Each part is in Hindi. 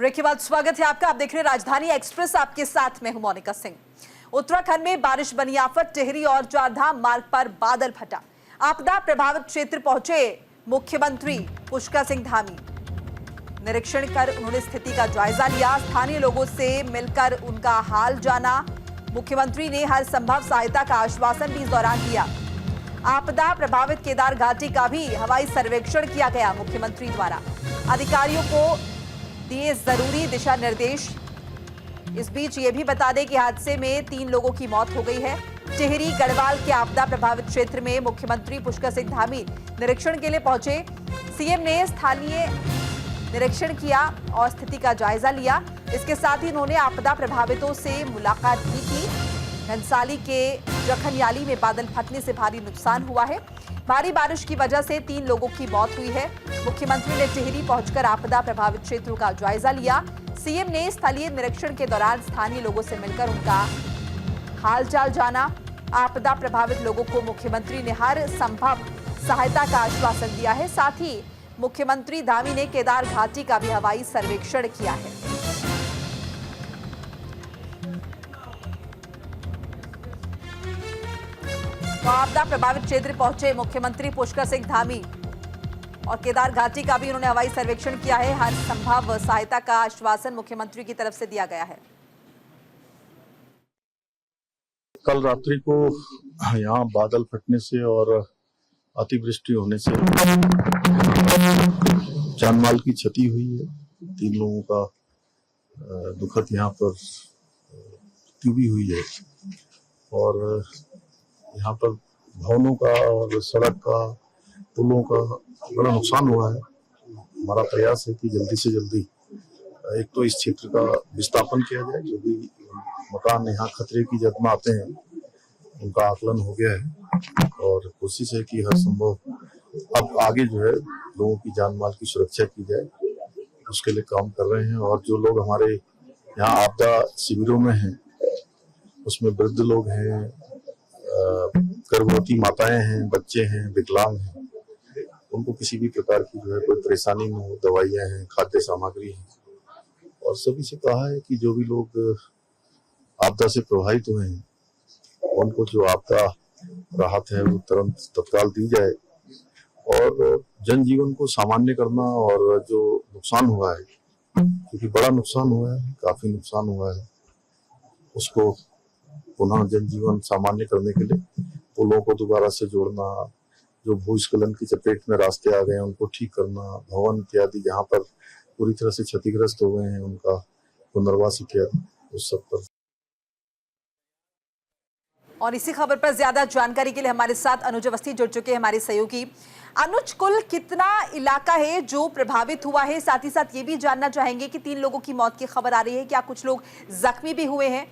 ब्रेक के बाद स्वागत है आपका। आप देख रहे हैं राजधानी एक्सप्रेस, आपके साथ मैं हूं मोनिका सिंह। उत्तराखंड में बारिश बनी आफत, टिहरी और चारधाम मार्ग पर बादल फटा। आपदा प्रभावित क्षेत्र पहुंचे मुख्यमंत्री पुष्कर सिंह धामी। निरीक्षण कर उन्होंने स्थिति का जायजा लिया, स्थानीय लोगों से मिलकर उनका हाल जाना। मुख्यमंत्री ने हर संभव सहायता का आश्वासन भी इस दौरान दिया। आपदा प्रभावित केदार घाटी का भी हवाई सर्वेक्षण किया गया मुख्यमंत्री द्वारा। अधिकारियों को दिए जरूरी दिशा निर्देश। इस बीच ये भी बता दें कि हादसे में 3 लोगों की मौत हो गई है। टिहरी गढ़वाल के आपदा प्रभावित क्षेत्र में मुख्यमंत्री पुष्कर सिंह धामी निरीक्षण के लिए पहुंचे। सीएम ने स्थानीय निरीक्षण किया और स्थिति का जायजा लिया। इसके साथ ही उन्होंने आपदा प्रभावितों से मुलाकात भी की। घनसाली के जखनियाली में बादल फटने से भारी नुकसान हुआ है। भारी बारिश की वजह से 3 लोगों की मौत हुई है। मुख्यमंत्री ने टिहरी पहुंचकर आपदा प्रभावित क्षेत्रों का जायजा लिया। सीएम ने स्थलीय निरीक्षण के दौरान स्थानीय लोगों से मिलकर उनका हालचाल जाना। आपदा प्रभावित लोगों को मुख्यमंत्री ने हर संभव सहायता का आश्वासन दिया है। साथ ही मुख्यमंत्री धामी ने केदार घाटी का भी हवाई सर्वेक्षण किया है। तो आपदा प्रभावित क्षेत्र पहुंचे मुख्यमंत्री पुष्कर सिंह धामी और केदार घाटी का भी उन्होंने हवाई सर्वेक्षण किया है। हर संभव सहायता का आश्वासन मुख्यमंत्री की तरफ से दिया गया है। कल रात्रि को यहाँ बादल फटने से और अतिवृष्टि होने से जानमाल की क्षति हुई है। 3 लोगों का दुखद यहाँ पर मृत्यु भी हुई है और यहाँ पर भवनों का और सड़क का, पुलों का बड़ा नुकसान हुआ है। हमारा प्रयास है कि जल्दी से जल्दी एक तो इस क्षेत्र का विस्थापन किया जाए। जो भी मकान यहाँ खतरे की जद में आते हैं उनका आकलन हो गया है और कोशिश है कि हर संभव अब आगे जो है लोगों की जान माल की सुरक्षा की जाए, उसके लिए काम कर रहे हैं। और जो लोग हमारे यहाँ आपदा शिविरों में हैं उसमें वृद्ध लोग हैं, गर्भवती माताएं हैं, बच्चे हैं, विकलांग हैं, उनको किसी भी प्रकार की जो है कोई परेशानी न हो। दवाइयां हैं, खाद्य सामग्री है और सभी से कहा है कि जो भी लोग आपदा से प्रभावित हुए हैं उनको जो आपदा राहत है वो तुरंत तत्काल दी जाए और जनजीवन को सामान्य करना। और जो नुकसान हुआ है, क्योंकि बड़ा नुकसान हुआ है, काफी नुकसान हुआ है, उसको पुनः जनजीवन सामान्य करने के लिए पुलों को दोबारा से जोड़ना, जो भूस्खलन की चपेट में रास्ते आ गए हैं उनको ठीक करना, भवन इत्यादि जहाँ पर पूरी तरह से क्षतिग्रस्त हो गए हैं उनका पुनर्वास इत्यादि, उस सब पर। और इसी खबर पर ज्यादा जानकारी के लिए हमारे साथ अनुज अवस्थी जुड़ चुके हैं, हमारे सहयोगी। अनुज, कुल कितना इलाका है जो प्रभावित हुआ है? साथ ही साथ ये भी जानना चाहेंगे कि 3 लोगों की मौत की खबर आ रही है, क्या कुछ लोग जख्मी भी हुए हैं?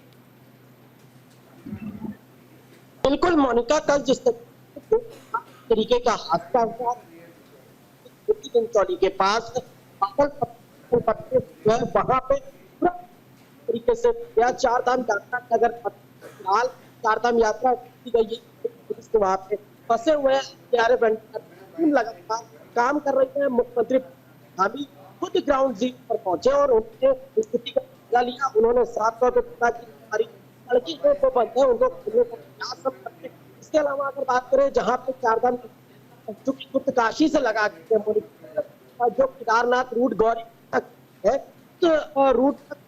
बिल्कुल मोनिका, कल जिस तरीके का हादसा हुआ के पास वहां पे तरीके से चारधाम यात्रा नगर फिलहाल चारधाम यात्रा की गई है। वहां पे फंसे हुए टीम लगातार काम कर रही है। मुख्यमंत्री धामी खुद ग्राउंड जीरो पर पहुंचे और उन्होंने स्थिति का जायजा लिया। उन्होंने साफ तौर पर हमारी लड़की को बंद है उनको प्रयास सब करते हैं। इसके अलावा अगर बात करें जहाँ पे चारधाम जो गुप्त काशी से लगा के जो केदारनाथ रूट गौरी तक है, तो रूट तक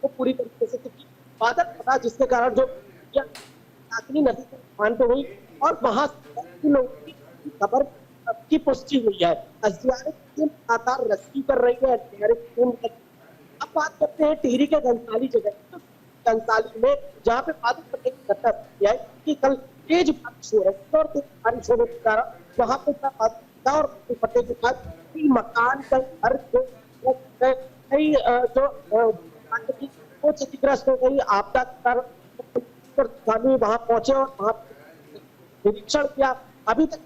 पूरी तरीके से बादल फटा, जिसके कारण जो नदी तूफान पे हुई और वहां लोगों की खबर की पुष्टि हुई है। लगातार रेस्क्यू कर रही है। अब बात करते हैं टिहरी के घनसाली जगह, घनसाली में जहाँ पे बादल फटने की घटना है कि कल तेज बारिश हो रही है और तेज बारिश होने के कारण वहां पे और फटने के बाद कई मकान, कई घर, कई जो क्षतिग्रस्त हो गई। आपदा के कारण वहां पहुंचे और वहां निरीक्षण किया। अभी तक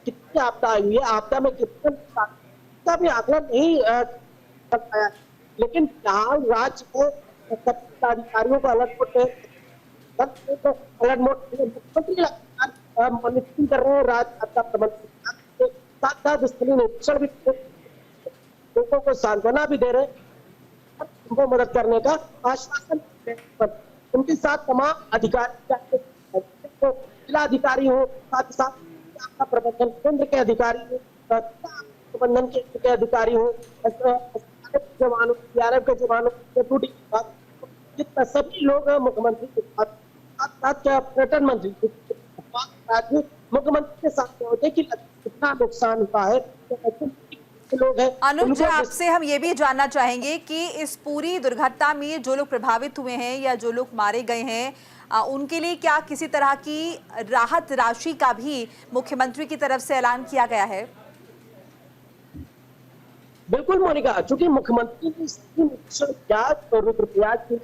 कितनी आपदा आई है, आपदा में कितना भी आंकलन नहीं कर पाया, लेकिन फिलहाल राज्य को अधिकारियों को अलर्ट मुख्यमंत्री लगातार मॉनिटरिंग कर रहे हैं। राज्य आपदा प्रबंधन के साथ साथ स्थलीय निरीक्षण भी लोगों को सांत्वना भी दे रहे हैं। उनको मदद करने का आश्वासन दिया। उनके साथ तमाम अधिकारी, जिला अधिकारी हो, साथ ही साथ आपदा प्रबंधन केंद्र के अधिकारी हो, प्रबंधन केंद्र के अधिकारी हो, जवानों, सीआरएफ के जवानों, डेप्यूटी सभी लोग मुख्यमंत्री के साथ साथ पर्यटन मंत्री मुख्यमंत्री के साथ होते कि कितना नुकसान हुआ है। लोग हैं अनुज, आपसे हम ये भी जानना चाहेंगे कि इस पूरी दुर्घटना में जो लोग प्रभावित हुए हैं या जो लोग मारे गए हैं, उनके लिए क्या किसी तरह की राहत राशि का भी मुख्यमंत्री की तरफ से ऐलान किया गया है? बिल्कुल मोनिका, चूंकि मुख्यमंत्री ने रुद्रप्रयाग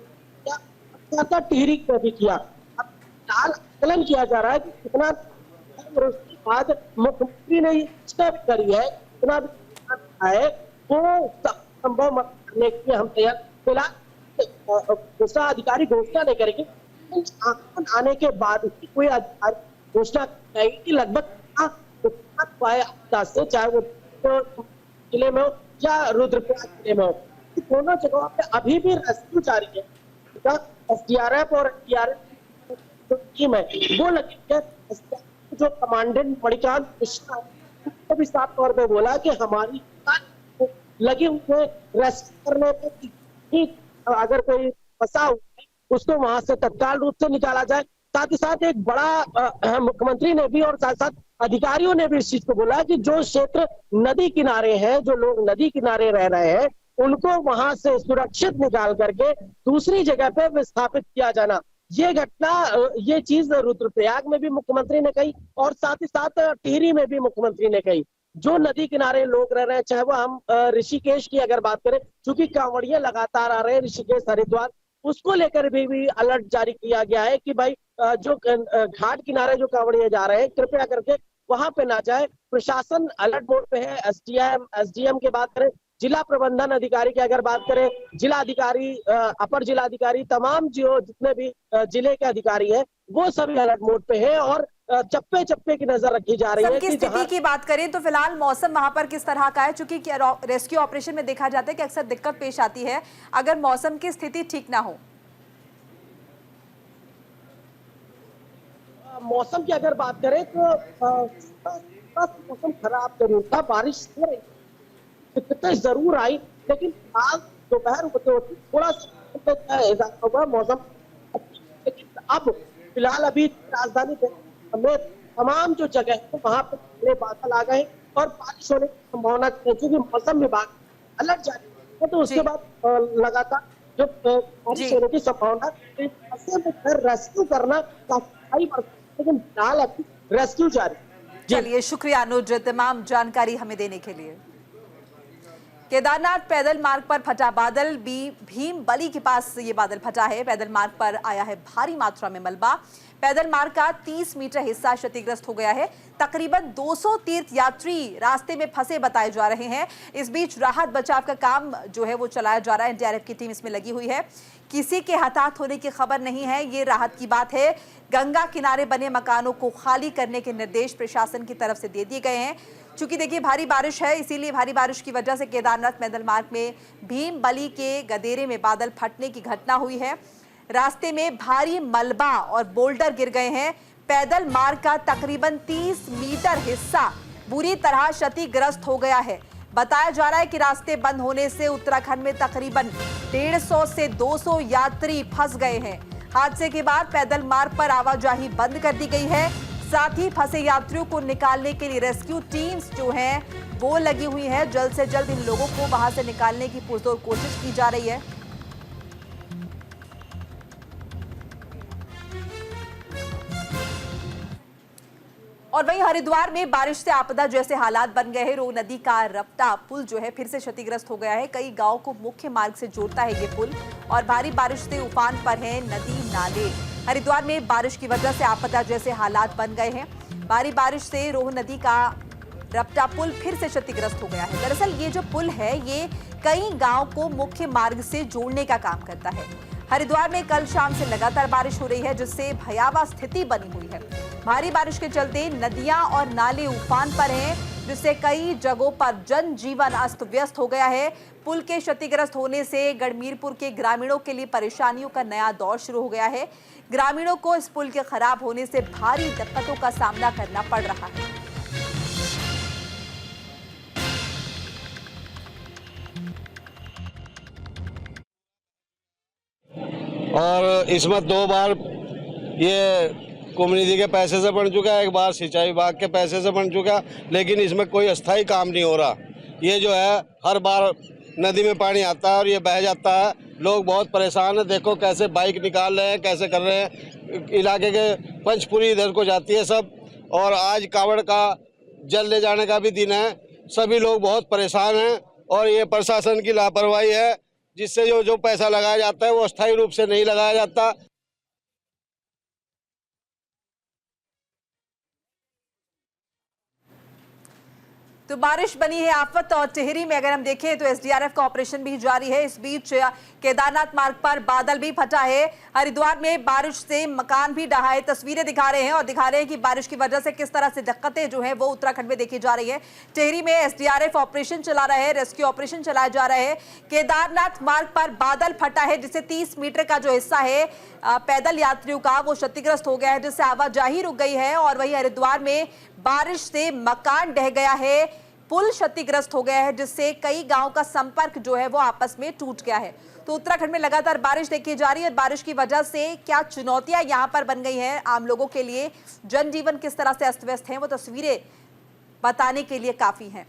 टिहरी को भी किया, अब आकलन किया जा रहा है कि कितना उसके बाद मुख्यमंत्री ने इच्छा भी करी है, इतना भी है वो संभव करने के हम तैयार। फिलहाल दूसरा अधिकारी घोषणा नहीं करेंगे, आंकलन आने के बाद उसकी कोई अधिकारी घोषणा करेगी कि लगभग से, चाहे वो जिले में हो या रुद्रप्रयाग जिले में हो, दोनों जगहों पे अभी भी रेस्क्यू जारी है। एसडीआरएफ और एनडीआरएफ जो टीम है वो लगी है। जो कमांडेंट मणिकांत मिश्रा ने भी साफ तौर पे बोला कि हमारी लगे हुए रेस्क्यू करने पे, अगर कोई फंसा हुआ है उसको वहां से तत्काल रूप से निकाला जाए। साथ ही साथ एक बड़ा मुख्यमंत्री ने भी और साथ साथ अधिकारियों ने भी इस चीज को बोला कि जो क्षेत्र नदी किनारे हैं, जो लोग नदी किनारे रह रहे हैं, उनको वहां से सुरक्षित निकाल करके दूसरी जगह पे विस्थापित किया जाना। ये घटना, ये चीज रुद्रप्रयाग में भी मुख्यमंत्री ने कही और साथ ही साथ टिहरी में भी मुख्यमंत्री ने कही। जो नदी किनारे लोग रह रहे हैं, चाहे वो हम ऋषिकेश की अगर बात करें, क्योंकि कांवड़िया लगातार आ रहे हैं ऋषिकेश हरिद्वार, उसको लेकर भी अलर्ट जारी किया गया है कि भाई जो घाट किनारे जो कांवड़िया जा रहे हैं, कृपया करके वहां पे ना जाए। प्रशासन अलर्ट मोड पे है। एसडीएम की बात करें, जिला प्रबंधन अधिकारी की अगर बात करें, जिला अधिकारी, अपर जिला अधिकारी, तमाम जो जितने भी जिले के अधिकारी हैं वो सभी अलर्ट मोड पे है और चप्पे चप्पे की नजर रखी जा रही है। की स्थिति की बात करें तो फिलहाल मौसम वहां पर किस तरह का है? चूंकि रेस्क्यू ऑपरेशन में देखा जाता है कि अक्सर दिक्कत पेश आती है अगर मौसम की स्थिति ठीक ना हो। मौसम की अगर बात करें तो मौसम खराब जरूर था, बारिश हो रही, दिक्कतें जरूर आई, लेकिन आज दोपहर होते होते थोड़ा सा इजाफा हुआ मौसम। लेकिन अब फिलहाल अभी राजधानी में तमाम जो जगह है वहां पर बादल आ गए और बारिश होने की संभावना, क्योंकि मौसम विभाग अलर्ट जारी है तो उसके बाद लगातार जो बारिश होने की संभावना, रेस्क्यू करना काफी, लेकिन फिलहाल अभी रेस्क्यू जारी। चलिए, शुक्रिया अनुज तमाम जानकारी हमें देने के लिए। केदारनाथ पैदल मार्ग पर फटा बादल, भीम बली के पास ये बादल फटा है। पैदल मार्ग पर आया है भारी मात्रा में मलबा। पैदल मार्ग का 30 मीटर हिस्सा क्षतिग्रस्त हो गया है। तकरीबन 200 तीर्थ यात्री रास्ते में फंसे बताए जा रहे हैं। इस बीच राहत बचाव का काम जो है वो चलाया जा रहा है। एनडीआरएफ की टीम इसमें लगी हुई है। किसी के हताहत होने की खबर नहीं है, ये राहत की बात है। गंगा किनारे बने मकानों को खाली करने के निर्देश प्रशासन की तरफ से दे दिए गए हैं। चूंकि देखिए भारी बारिश है, इसीलिए भारी बारिश की वजह से केदारनाथ पैदल मार्ग में भीम बली के गदेरे में बादल फटने की घटना हुई है। रास्ते में भारी मलबा और बोल्डर गिर गए हैं। पैदल मार्ग का तकरीबन 30 मीटर हिस्सा बुरी तरह क्षतिग्रस्त हो गया है। बताया जा रहा है कि रास्ते बंद होने से उत्तराखंड में तकरीबन 150 से 200 यात्री फंस गए हैं। हादसे के बाद पैदल मार्ग पर आवाजाही बंद कर दी गई है। साथ ही फंसे यात्रियों को निकालने के लिए रेस्क्यू टीम्स जो हैं वो लगी हुई है। जल्द से जल्द इन लोगों को वहां से निकालने की पुरजोर कोशिश की जा रही है। और वहीं हरिद्वार में बारिश से आपदा जैसे हालात बन गए हैं। रोह नदी का रपटा पुल जो है फिर से क्षतिग्रस्त हो गया है। कई गांवों को मुख्य मार्ग से जोड़ता है ये पुल और भारी बारिश से उफान पर है नदी नाले। हरिद्वार में बारिश की वजह से आपदा जैसे हालात बन गए हैं। भारी बारिश से रोह नदी का रपटा पुल फिर से क्षतिग्रस्त हो गया है। दरअसल ये जो पुल है ये कई गांव को मुख्य मार्ग से जोड़ने का काम करता है। हरिद्वार में कल शाम से लगातार बारिश हो रही है जिससे भयावह स्थिति बनी हुई है। भारी बारिश के चलते नदियां और नाले उफान पर हैं। जिससे कई जगहों पर जनजीवन अस्त व्यस्त हो गया है। पुल के क्षतिग्रस्त होने से गढ़मीरपुर के ग्रामीणों के लिए परेशानियों का नया दौर शुरू हो गया है। ग्रामीणों को इस पुल के खराब होने से भारी दिक्कतों का सामना करना पड़ रहा है। और इसमें 2 बार ये कम्युनिटी के पैसे से बन चुका है, 1 बार सिंचाई विभाग के पैसे से बन चुका, लेकिन इसमें कोई अस्थायी काम नहीं हो रहा। ये जो है हर बार नदी में पानी आता है और ये बह जाता है। लोग बहुत परेशान हैं। देखो कैसे बाइक निकाल रहे हैं, कैसे कर रहे हैं। इलाके के पंचपुरी इधर को जाती है सब, और आज कावड़ का जल ले जाने का भी दिन है। सभी लोग बहुत परेशान हैं और ये प्रशासन की लापरवाही है, जिससे जो पैसा लगाया जाता है वो अस्थायी रूप से नहीं लगाया जाता। तो बारिश बनी है आफत, और टिहरी में अगर हम देखें तो एसडीआरएफ का ऑपरेशन भी जारी है। इस बीच केदारनाथ मार्ग पर बादल भी फटा है। हरिद्वार में बारिश से मकान भी ढहा है। तस्वीरें दिखा रहे हैं और दिखा रहे हैं कि बारिश की वजह से किस तरह से दिक्कतें जो है वो उत्तराखंड में देखी जा रही है। टिहरी में एसडीआरएफ ऑपरेशन चला रहा है, रेस्क्यू ऑपरेशन चलाया जा रहा है। केदारनाथ मार्ग पर बादल फटा है, जिससे 30 मीटर का जो हिस्सा है पैदल यात्रियों का वो क्षतिग्रस्त हो गया है, जिससे आवाजाही रुक गई है। और वहीं हरिद्वार में बारिश से मकान ढह गया है, पुल क्षतिग्रस्त हो गया है, जिससे कई गांव का संपर्क जो है वो आपस में टूट गया है। तो उत्तराखंड में लगातार बारिश देखी जा रही है। बारिश की वजह से क्या चुनौतियां यहां पर बन गई हैं आम लोगों के लिए, जनजीवन किस तरह से अस्त व्यस्त है, वो तस्वीरें बताने के लिए काफी हैं।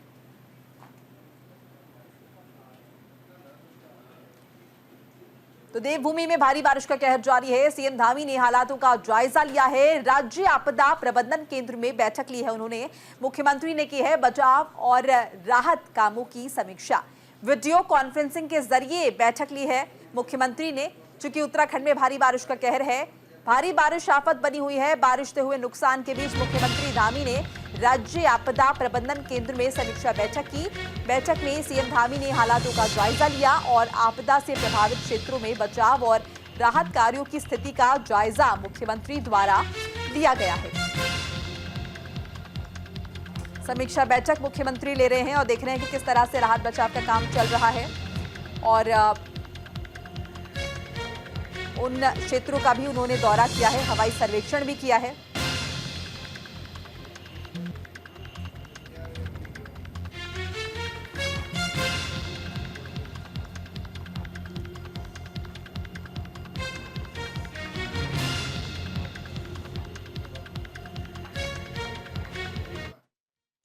तो देवभूमि में भारी बारिश का कहर जारी है। सीएम धामी ने हालातों का जायजा लिया है। राज्य आपदा प्रबंधन केंद्र में बैठक ली है उन्होंने। मुख्यमंत्री ने की है बचाव और राहत कामों की समीक्षा। वीडियो कॉन्फ्रेंसिंग के जरिए बैठक ली है मुख्यमंत्री ने। चूंकि उत्तराखंड में भारी बारिश का कहर है, भारी बारिश आफत बनी हुई है। बारिश से हुए नुकसान के बीच मुख्यमंत्री धामी ने राज्य आपदा प्रबंधन केंद्र में समीक्षा बैठक की। बैठक में सीएम धामी ने हालातों का जायजा लिया और आपदा से प्रभावित क्षेत्रों में बचाव और राहत कार्यों की स्थिति का जायजा मुख्यमंत्री द्वारा लिया गया है। समीक्षा बैठक मुख्यमंत्री ले रहे हैं और देख रहे हैं कि किस तरह से राहत बचाव का काम चल रहा है, और उन क्षेत्रों का भी उन्होंने दौरा किया है, हवाई सर्वेक्षण भी किया है।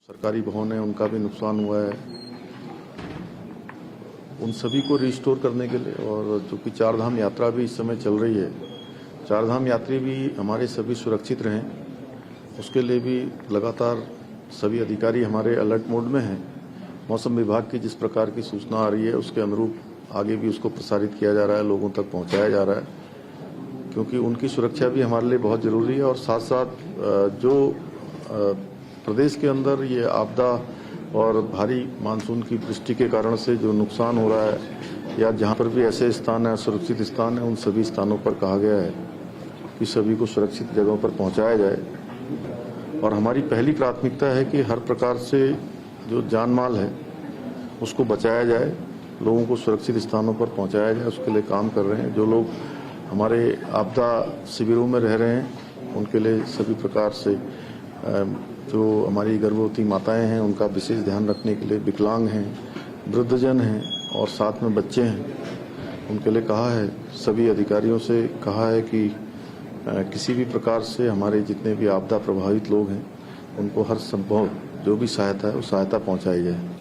सरकारी भवन है, उनका भी नुकसान हुआ है। उन सभी को रिस्टोर करने के लिए, और चूँकि 4 धाम यात्रा भी इस समय चल रही है, 4 धाम यात्री भी हमारे सभी सुरक्षित रहें, उसके लिए भी लगातार सभी अधिकारी हमारे अलर्ट मोड में हैं। मौसम विभाग की जिस प्रकार की सूचना आ रही है उसके अनुरूप आगे भी उसको प्रसारित किया जा रहा है, लोगों तक पहुंचाया जा रहा है, क्योंकि उनकी सुरक्षा भी हमारे लिए बहुत ज़रूरी है। और साथ साथ जो प्रदेश के अंदर ये आपदा और भारी मानसून की वृष्टि के कारण से जो नुकसान हो रहा है, या जहां पर भी ऐसे स्थान है, सुरक्षित स्थान है, उन सभी स्थानों पर कहा गया है कि सभी को सुरक्षित जगहों पर पहुंचाया जाए। और हमारी पहली प्राथमिकता है कि हर प्रकार से जो जान माल है उसको बचाया जाए, लोगों को सुरक्षित स्थानों पर पहुंचाया जाए, उसके लिए काम कर रहे हैं। जो लोग हमारे आपदा शिविरों में रह रहे हैं उनके लिए सभी प्रकार से जो हमारी गर्भवती माताएं हैं उनका विशेष ध्यान रखने के लिए, विकलांग हैं, वृद्धजन हैं और साथ में बच्चे हैं, उनके लिए कहा है, सभी अधिकारियों से कहा है कि किसी भी प्रकार से हमारे जितने भी आपदा प्रभावित लोग हैं उनको हर संभव जो भी सहायता है वो सहायता पहुंचाई जाए।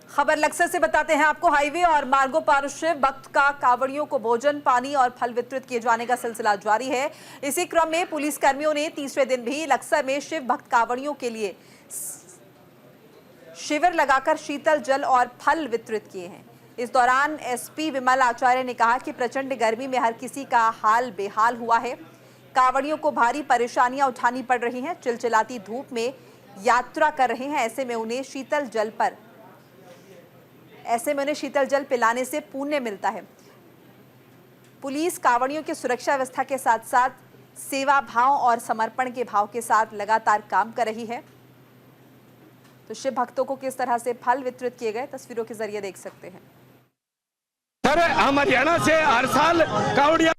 खबर लक्सर से बताते हैं आपको। हाईवे और मार्गों पर शिव भक्त का कांवड़ियों को भोजन, पानी और फल वितरित किए जाने का सिलसिला जारी है। इसी क्रम में पुलिस कर्मियों ने तीसरे दिन भी लक्सर में शिव भक्त कांवड़ियों के लिए शिविर लगाकर शीतल जल और फल वितरित किए हैं। इस दौरान एसपी विमल आचार्य ने कहा कि प्रचंड गर्मी में हर किसी का हाल बेहाल हुआ है। कांवड़ियों को भारी परेशानियां उठानी पड़ रही हैं, चिलचिलाती धूप में यात्रा कर रहे हैं। ऐसे में उन्हें शीतल जल पिलाने से पुण्य मिलता है। पुलिस कांवड़ियों की सुरक्षा व्यवस्था के साथ साथ सेवा भाव और समर्पण के भाव के साथ लगातार काम कर रही है। तो शिव भक्तों को किस तरह से फल वितरित किए गए तस्वीरों के जरिए देख सकते हैं। सर, हम हरियाणा से हर साल कावड़िया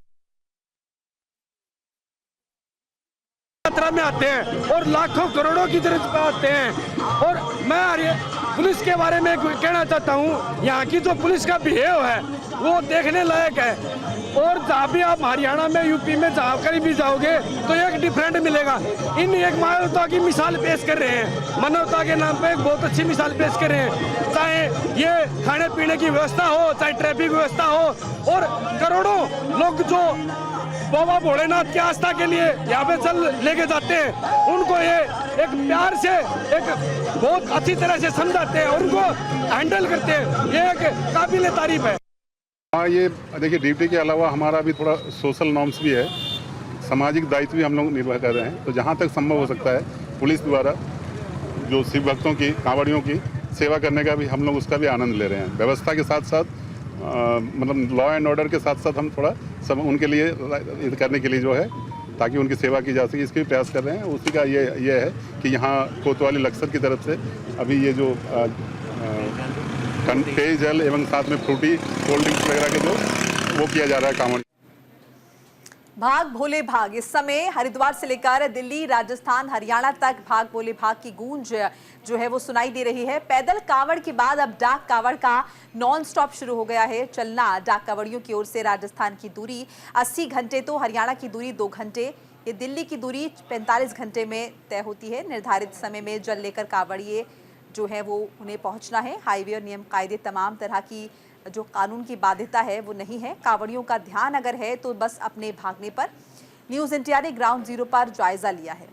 यात्रा में आते हैं और लाखों करोड़ों की तरफ आते हैं। और मैं पुलिस के बारे में कहना चाहता हूँ, यहाँ की जो पुलिस का बिहेव है वो देखने लायक है। और जहाँ भी आप हरियाणा में, यूपी में जहाँ कहीं भी जाओगे तो एक डिफरेंट मिलेगा। इन एक मानवता की मिसाल पेश कर रहे हैं, मानवता के नाम पे एक बहुत अच्छी मिसाल पेश कर रहे हैं। चाहे ये खाने पीने की व्यवस्था हो, चाहे ट्रैफिक व्यवस्था हो, और करोड़ों लोग जो बाबा भोलेनाथ की आस्था के लिए यहाँ पे चल लेके जाते हैं, उनको ये एक प्यार से, एक बहुत अच्छी तरह से समझाते हैं, उनको हैंडल करते हैं। ये एक काबिल तारीफ है। हाँ, ये देखिए, ड्यूटी के अलावा हमारा भी थोड़ा सोशल नॉर्म्स भी है, सामाजिक दायित्व भी हम लोग निर्वाह कर रहे हैं। तो जहाँ तक संभव हो सकता है पुलिस द्वारा जो शिव भक्तों की, कांवड़ियों की सेवा करने का भी हम लोग उसका भी आनंद ले रहे हैं। व्यवस्था के साथ साथ मतलब लॉ एंड ऑर्डर के साथ साथ हम थोड़ा सब उनके लिए करने के लिए जो है, ताकि उनकी सेवा की जा सके, इसके भी प्रयास कर रहे हैं। उसी का ये है कि यहाँ कोतवाली लक्सर की तरफ से अभी ये जो पेयजल एवं साथ में फ्रूटी कोल्ड ड्रिंक्स वगैरह के जो वो किया जा रहा है कांवड़। भाग भोले भाग, इस समय हरिद्वार से लेकर दिल्ली, राजस्थान, हरियाणा तक भाग भोले भाग की गूंज जो है वो सुनाई दे रही है। पैदल कांवड़ के बाद अब डाक कांवड़ का नॉन स्टॉप शुरू हो गया है चलना। डाक कांवड़ियों की ओर से राजस्थान की दूरी 80 घंटे तो हरियाणा की दूरी 2 घंटे, ये दिल्ली की दूरी 45 घंटे में तय होती है। निर्धारित समय में जल लेकर कांवड़िए जो है वो उन्हें पहुंचना है। हाईवे और नियम कायदे, तमाम तरह की जो कानून की बाध्यता है वो नहीं है। कांवड़ियों का ध्यान अगर है तो बस अपने भागने पर। न्यूज़ NTR ने ग्राउंड जीरो पर जायजा लिया है।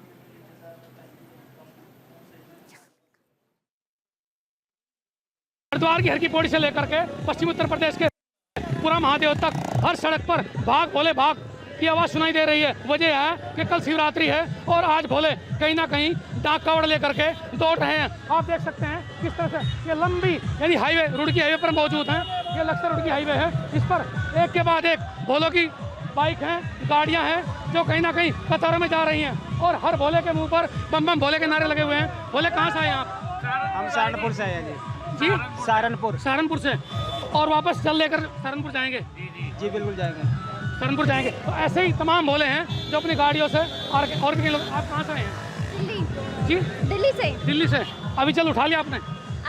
हरिद्वार की हर की पौड़ी से लेकर के पश्चिमी उत्तर प्रदेश के पूरा महादेव तक हर सड़क पर भाग भोले भाग की आवाज सुनाई दे रही है। वजह है कि कल शिवरात्रि है और आज भोले कहीं ना कहीं डाक कावड़ लेकर के दौड़ रहे हैं। आप देख सकते हैं किस तरह से ये लंबी यानी हाईवे, रुड़की हाईवे पर मौजूद है। ये लक्सर रुड़की हाईवे है, इस पर एक के बाद एक भोलों की बाइक हैं, गाड़ियां हैं जो कहीं ना कहीं कतारों में जा रही हैं। और हर भोले के मुंह पर बम बम भोले के नारे लगे हुए हैं। भोले कहाँ से आए आप? हम सहारनपुर से आए जी, सहारनपुर से। और वापस चल लेकर सहारनपुर जाएंगे? जी बिल्कुल जाएंगे, सहारनपुर जाएंगे। तो ऐसे ही तमाम भोले हैं जो अपनी गाड़ियों से और भी लोग। आप कहाँ से आए हैं? दिल्ली। जी, दिल्ली से। अभी चल उठा लिया आपने?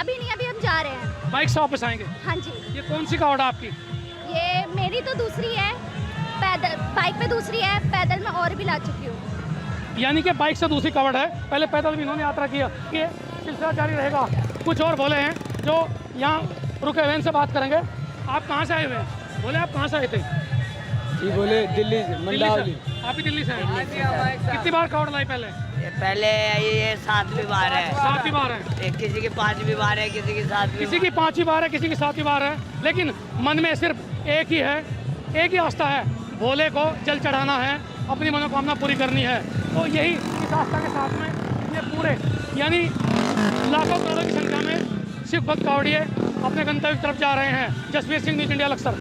अभी नहीं, अभी हम जा रहे हैं। बाइक से वापस आएंगे? हाँ जी। ये कौन सी कावड़ आपकी? ये मेरी तो दूसरी है, पैदल बाइक पे दूसरी है, पैदल में और भी ला चुकी हूँ। यानी कि बाइक से दूसरी कावड़ है, पहले पैदल भी इन्होंने यात्रा किया। ये सिलसिला जारी रहेगा। कुछ और भोले हैं जो यहाँ रुके हुए, इनसे बात करेंगे। आप कहाँ से आए हुए हैं? बोले आप कहाँ से आए थे? जी बोले दिल्ली से, मंडावली। आप भी दिल्ली से आए? कितनी बार कावड़ लाई पहले? पहले ये 7वीं बार है। 7वीं बार है। किसी की 5वीं बार है, किसी की 7वीं, किसी की 5वीं बार है, किसी की 7वीं बार है। लेकिन मन में सिर्फ एक ही है, एक ही आस्था है, भोले को जल चढ़ाना है, अपनी मनोकामना पूरी करनी है। तो यही इस आस्था के साथ में ये पूरे यानी लाखों करोड़ों की संख्या में शिव भक्त कावड़िए अपने गंतव्य की तरफ जा रहे हैं। Jasvir Singh, news India, Laksar.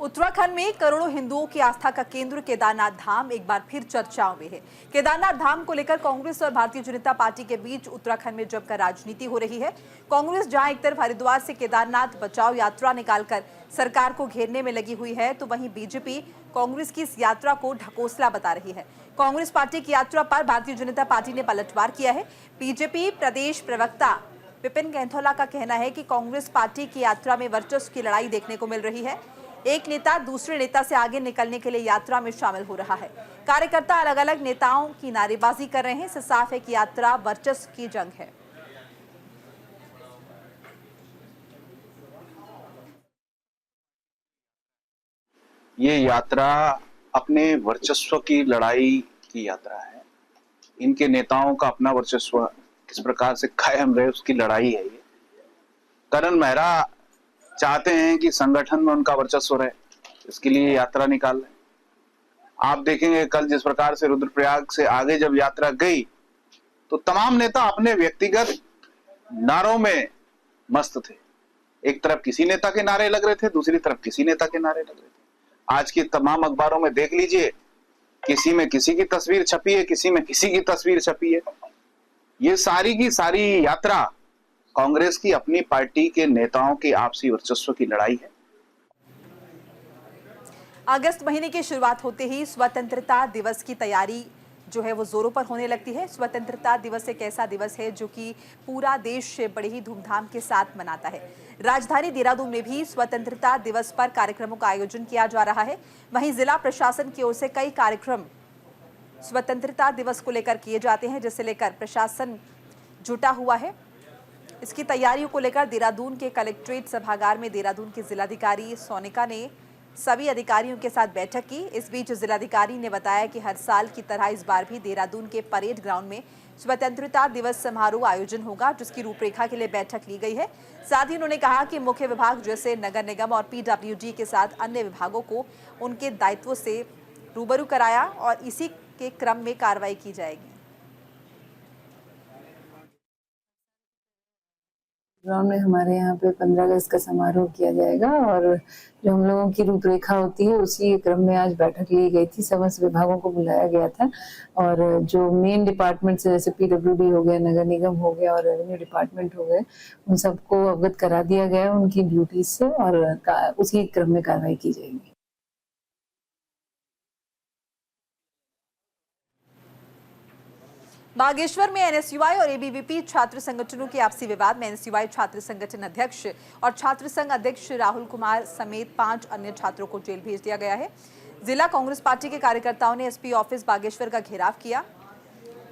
उत्तराखंड में करोड़ों हिंदुओं की आस्था का केंद्र केदारनाथ धाम एक बार फिर चर्चाओं में है। केदारनाथ धाम को लेकर कांग्रेस और भारतीय जनता पार्टी के बीच उत्तराखंड में जमकर राजनीति हो रही है। कांग्रेस जहां एक तरफ हरिद्वार से केदारनाथ बचाओ यात्रा निकालकर सरकार को घेरने में लगी हुई है, तो वहीं बीजेपी कांग्रेस की इस यात्रा को ढकोसला बता रही है। कांग्रेस पार्टी की यात्रा पर भारतीय जनता पार्टी ने पलटवार किया है। बीजेपी प्रदेश प्रवक्ता विपिन कैंथोला का कहना है कि कांग्रेस पार्टी की यात्रा में वर्चस्व की लड़ाई देखने को मिल रही है। एक नेता दूसरे नेता से आगे निकलने के लिए यात्रा में शामिल हो रहा है। कार्यकर्ता अलग अलग नेताओं की नारेबाजी कर रहे हैं। इससे साफ है कि यात्रा वर्चस्व की जंग है। ये यात्रा अपने वर्चस्व की लड़ाई की यात्रा है। इनके नेताओं का अपना वर्चस्व किस प्रकार से कायम रहे उसकी लड़ाई है। ये करण मेहरा चाहते हैं कि संगठन में उनका वर्चस्व रहे, इसके लिए यात्रा निकाल रहे। आप देखेंगे कल जिस प्रकार से रुद्रप्रयाग से आगे जब यात्रा गई तो तमाम नेता अपने व्यक्तिगत नारों में मस्त थे। एक तरफ किसी नेता के नारे लग रहे थे, दूसरी तरफ किसी नेता के नारे लग रहे थे। आज की तमाम अखबारों में देख लीजिए, किसी में किसी की तस्वीर छपी है, किसी में किसी की तस्वीर छपी है। ये सारी की सारी यात्रा कांग्रेस की अपनी पार्टी के नेताओं के आपसी वर्चस्व की लड़ाई है। अगस्त महीने की शुरुआत होते ही स्वतंत्रता दिवस की तैयारी जो है वो जोरों पर होने लगती है। स्वतंत्रता दिवस एक ऐसा दिवस है जो कि पूरा देश बड़े ही धूमधाम के साथ मनाता है। राजधानी देहरादून में भी स्वतंत्रता दिवस पर कार्यक्रमों का आयोजन किया जा रहा है। वहीं जिला प्रशासन की ओर से कई कार्यक्रम स्वतंत्रता दिवस को लेकर किए जाते हैं, जिसे लेकर प्रशासन जुटा हुआ है। इसकी तैयारियों को लेकर देहरादून के कलेक्ट्रेट सभागार में देहरादून के जिलाधिकारी सोनिका ने सभी अधिकारियों के साथ बैठक की। इस बीच जिलाधिकारी ने बताया कि हर साल की तरह इस बार भी देहरादून के परेड ग्राउंड में स्वतंत्रता दिवस समारोह आयोजन होगा, जिसकी रूपरेखा के लिए बैठक ली गई है। साथ ही उन्होंने कहा कि मुख्य विभाग जैसे नगर निगम और PWD के साथ अन्य विभागों को उनके दायित्वों से रूबरू कराया और इसी के क्रम में कार्रवाई की जाएगी। ग्राउंड में हमारे यहाँ पे 15 अगस्त का समारोह किया जाएगा और जो हम लोगों की रूपरेखा होती है उसी क्रम में आज बैठक ली गई थी। समस्त विभागों को बुलाया गया था और जो मेन डिपार्टमेंट जैसे PWD हो गया, नगर निगम हो गया और रेवेन्यू डिपार्टमेंट हो गए, उन सबको अवगत करा दिया गया उनकी ड्यूटीज से और उसी क्रम में कार्रवाई की जाएगी। बागेश्वर में NSUI और ABVP छात्र संगठनों के आपसी विवाद में NSUI छात्र संगठन अध्यक्ष और छात्र संघ अध्यक्ष राहुल कुमार समेत 5 अन्य छात्रों को जेल भेज दिया गया है। जिला कांग्रेस पार्टी के कार्यकर्ताओं ने SP ऑफिस बागेश्वर का घेराव किया।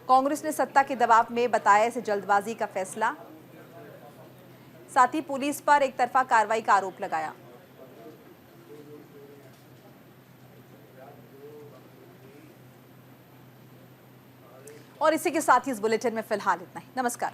कांग्रेस ने सत्ता के दबाव में बताया इसे जल्दबाजी का फैसला। साथ ही पुलिस पर एक तरफा कार्रवाई का आरोप लगाया। और इसी के साथ ही इस बुलेटिन में फिलहाल इतना ही। नमस्कार।